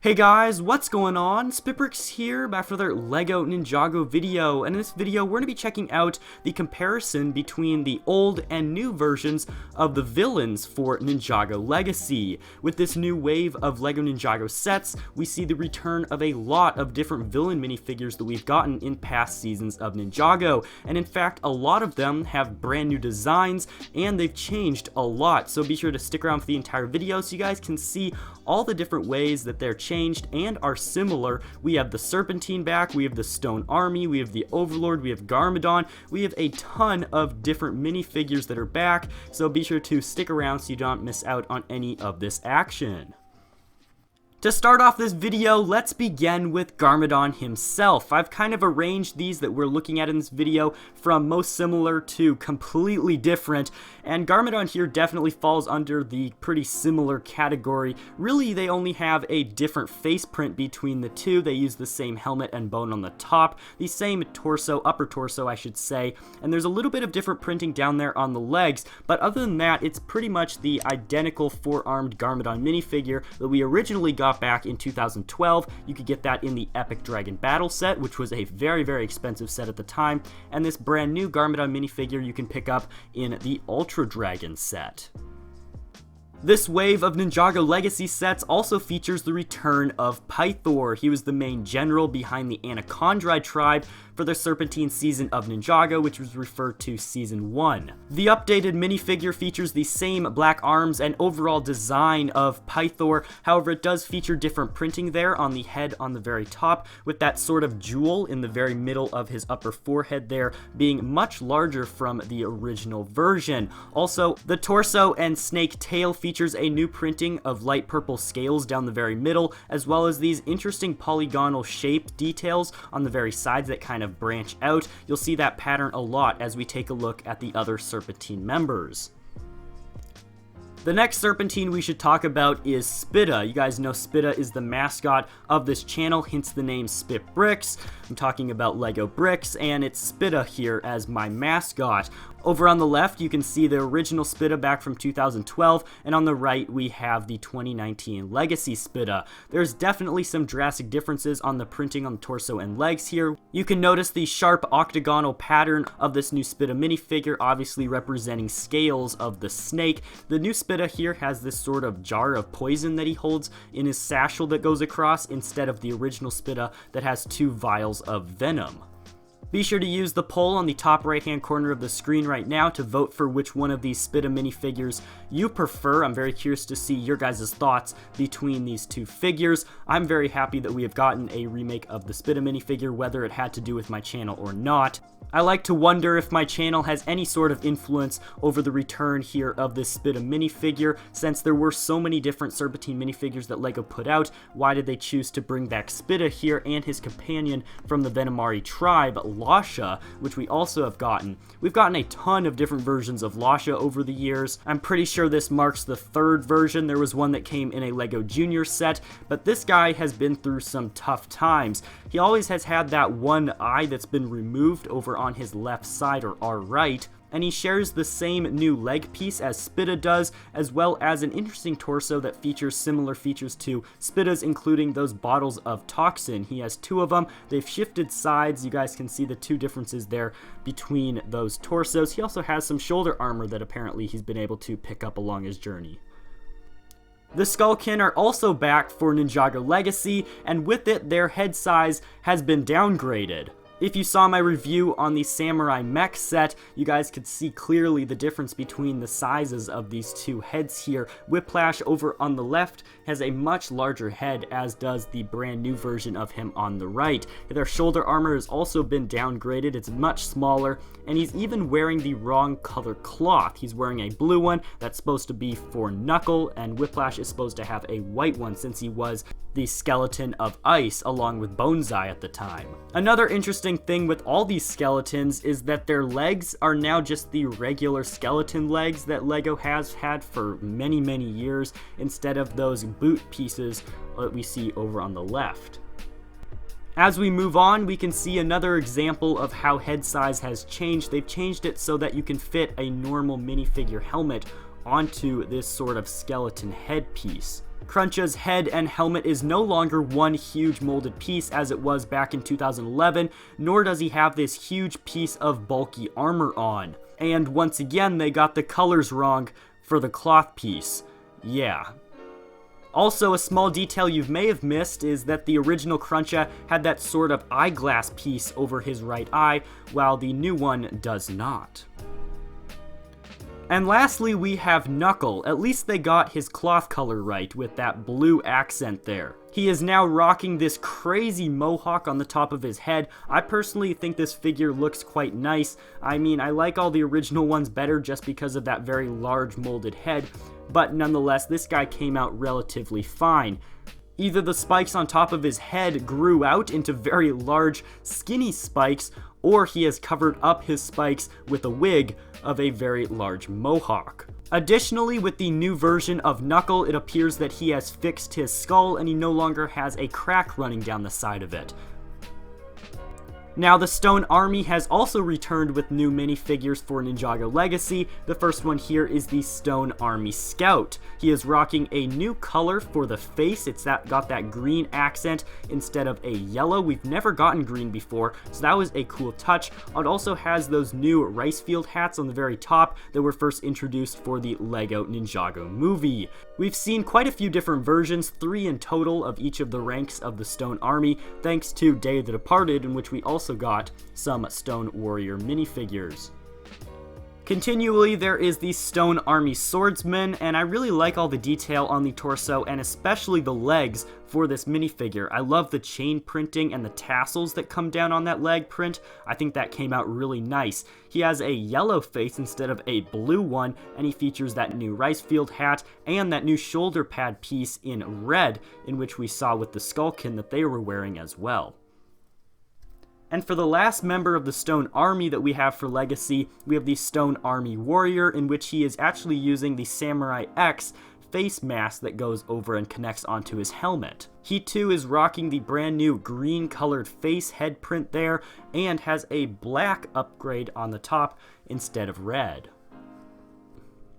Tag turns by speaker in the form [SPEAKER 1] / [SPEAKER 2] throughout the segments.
[SPEAKER 1] Hey guys, what's going on? SpitBrix here, back for their LEGO Ninjago video, and in this video we're going to be checking out the comparison between the old and new versions of the villains for Ninjago Legacy. With this new wave of LEGO Ninjago sets, we see the return of a lot of different villain minifigures that we've gotten in past seasons of Ninjago, and in fact a lot of them have brand new designs and they've changed a lot, so be sure to stick around for the entire video so you guys can see all the different ways that they're changed and are similar. We have the Serpentine back, we have the Stone Army, we have the Overlord, we have Garmadon, we have a ton of different minifigures that are back, so be sure to stick around so you don't miss out on any of this action. To start off this video, let's begin with Garmadon himself. I've kind of arranged these that we're looking at in this video from most similar to completely different, and Garmadon here definitely falls under the pretty similar category. Really, they only have a different face print between the two. They use the same helmet and bone on the top, the same torso, upper torso I should say, and there's a little bit of different printing down there on the legs, but other than that, it's pretty much the identical four-armed Garmadon minifigure that we originally got back in 2012. You could get that in the Epic Dragon Battle set, which was a very expensive set at the time, and this brand new Garmadon minifigure you can pick up in the Ultra Dragon set. This wave of Ninjago Legacy sets also features the return of Pythor. He was the main general behind the Anacondrae tribe for the Serpentine season of Ninjago, which was referred to Season 1. The updated minifigure features the same black arms and overall design of Pythor, however it does feature different printing there on the head on the very top, with that sort of jewel in the very middle of his upper forehead there being much larger from the original version. Also, the torso and snake tail features a new printing of light purple scales down the very middle, as well as these interesting polygonal shape details on the very sides that kind of branch out. You'll see that pattern a lot as we take a look at the other Serpentine members. The next Serpentine we should talk about is Spitta. You guys know Spitta is the mascot of this channel, hence the name SpitBrix. I'm talking about LEGO Bricks, and it's Spitta here as my mascot. Over on the left, you can see the original Spitta back from 2012, and on the right, we have the 2019 Legacy Spitta. There's definitely some drastic differences on the printing on the torso and legs here. You can notice the sharp octagonal pattern of this new Spitta minifigure, obviously representing scales of the snake. The new Spitta here has this sort of jar of poison that he holds in his satchel that goes across, instead of the original Spitta that has two vials of venom. Be sure to use the poll on the top right hand corner of the screen right now to vote for which one of these Spitta minifigures you prefer. I'm very curious to see your guys' thoughts between these two figures. I'm very happy that we have gotten a remake of the Spitta minifigure, whether it had to do with my channel or not. I like to wonder if my channel has any sort of influence over the return here of this Spitta minifigure. Since there were so many different Serpentine minifigures that LEGO put out, why did they choose to bring back Spitta here and his companion from the Venomari tribe, Lasha, which we also have gotten. We've gotten a ton of different versions of Lasha over the years. I'm pretty sure this marks the third version. There was one that came in a LEGO Junior set, but this guy has been through some tough times. He always has had that one eye that's been removed over on his left side or our right, and he shares the same new leg piece as Spitta does, as well as an interesting torso that features similar features to Spitta's, including those bottles of toxin. He has two of them. They've shifted sides. You guys can see the two differences there between those torsos. He also has some shoulder armor that apparently he's been able to pick up along his journey. The Skullkin are also back for Ninjago Legacy, and with it, their head size has been downgraded. If you saw my review on the Samurai Mech set, you guys could see clearly the difference between the sizes of these two heads here. Whiplash over on the left has a much larger head, as does the brand new version of him on the right. Their shoulder armor has also been downgraded, it's much smaller, and he's even wearing the wrong color cloth. He's wearing a blue one that's supposed to be for Nuckal, and Whiplash is supposed to have a white one since he was the skeleton of ice along with Bonsai at the time. Another interesting thing with all these skeletons is that their legs are now just the regular skeleton legs that LEGO has had for many years, instead of those boot pieces that we see over on the left. As we move on, we can see another example of how head size has changed. They've changed it so that you can fit a normal minifigure helmet onto this sort of skeleton headpiece. Kruncha's head and helmet is no longer one huge molded piece as it was back in 2011, nor does he have this huge piece of bulky armor on. And once again, they got the colors wrong for the cloth piece. Yeah. Also, a small detail you may have missed is that the original Kruncha had that sort of eyeglass piece over his right eye, while the new one does not. And lastly, we have Nuckal. At least they got his cloth color right with that blue accent there. He is now rocking this crazy mohawk on the top of his head. I personally think this figure looks quite nice. I mean, I like all the original ones better just because of that very large molded head, but nonetheless, this guy came out relatively fine. Either the spikes on top of his head grew out into very large, skinny spikes, or he has covered up his spikes with a wig of a very large mohawk. Additionally, with the new version of Nuckal, it appears that he has fixed his skull and he no longer has a crack running down the side of it. Now, the Stone Army has also returned with new minifigures for Ninjago Legacy. The first one here is the Stone Army Scout. He is rocking a new color for the face. It's got that green accent instead of a yellow. We've never gotten green before, so that was a cool touch. It also has those new rice field hats on the very top that were first introduced for the Lego Ninjago movie. We've seen quite a few different versions, 3 in total of each of the ranks of the Stone Army, thanks to Day of the Departed, in which we also got some Stone Warrior minifigures. Continually, there is the Stone Army Swordsman, and I really like all the detail on the torso and especially the legs for this minifigure. I love the chain printing and the tassels that come down on that leg print. I think that came out really nice. He has a yellow face instead of a blue one, and he features that new rice field hat and that new shoulder pad piece in red, in which we saw with the skullkin that they were wearing as well. And for the last member of the Stone Army that we have for Legacy, we have the Stone Army Warrior, in which he is actually using the Samurai X face mask that goes over and connects onto his helmet. He too is rocking the brand new green colored face head print there, and has a black upgrade on the top instead of red.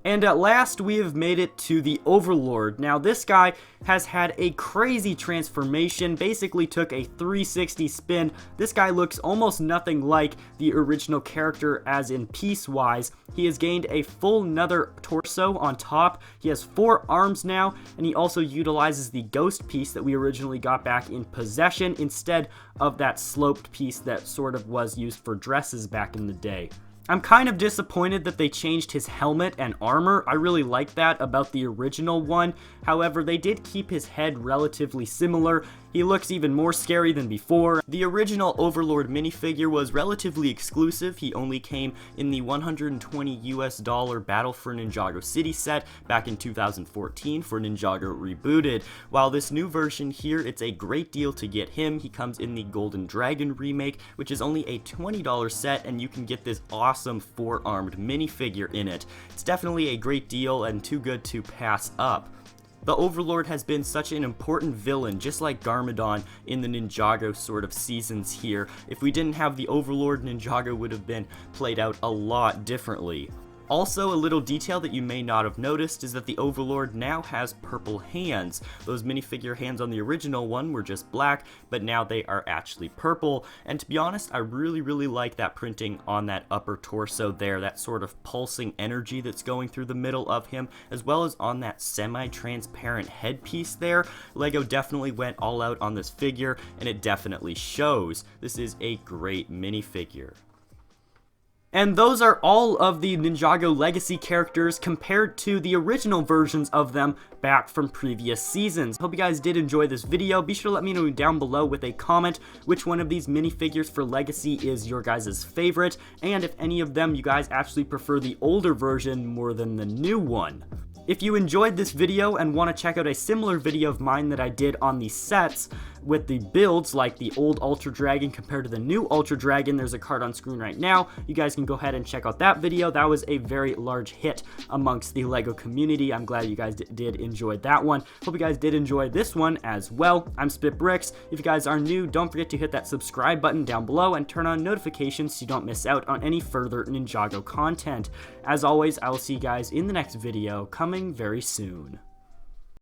[SPEAKER 1] And at last, we have made it to the Overlord. Now, this guy has had a crazy transformation, basically took a 360 spin. This guy looks almost nothing like the original character as in piece-wise. He has gained a full nether torso on top. He has 4 arms now, and he also utilizes the ghost piece that we originally got back in Possession instead of that sloped piece that sort of was used for dresses back in the day. I'm kind of disappointed that they changed his helmet and armor. I really like that about the original one. However, they did keep his head relatively similar. He looks even more scary than before. The original Overlord minifigure was relatively exclusive. He only came in the $120 Battle for Ninjago City set back in 2014 for Ninjago Rebooted. While this new version here, it's a great deal to get him. He comes in the Golden Dragon remake, which is only a $20 set, and you can get this awesome 4-armed minifigure in it. It's definitely a great deal and too good to pass up. The Overlord has been such an important villain, just like Garmadon in the Ninjago sort of seasons here. If we didn't have the Overlord, Ninjago would have been played out a lot differently. Also, a little detail that you may not have noticed is that the Overlord now has purple hands. Those minifigure hands on the original one were just black, but now they are actually purple. And to be honest, I really like that printing on that upper torso there, that sort of pulsing energy that's going through the middle of him, as well as on that semi-transparent headpiece there. Lego definitely went all out on this figure, and it definitely shows. This is a great minifigure. And those are all of the Ninjago Legacy characters compared to the original versions of them back from previous seasons. Hope you guys did enjoy this video. Be sure to let me know down below with a comment which one of these minifigures for Legacy is your guys' favorite, and if any of them you guys actually prefer the older version more than the new one. If you enjoyed this video and want to check out a similar video of mine that I did on the sets with the builds, like the old Ultra Dragon compared to the new Ultra Dragon, there's a card on screen right now. You guys can go ahead and check out that video. That was a very large hit amongst the Lego community. I'm glad you guys did enjoy that one. Hope you guys did enjoy this one as well. I'm SpitBrix. If you guys are new, don't forget to hit that subscribe button down below and turn on notifications so you don't miss out on any further Ninjago content. As always, I will see you guys in the next video coming very soon.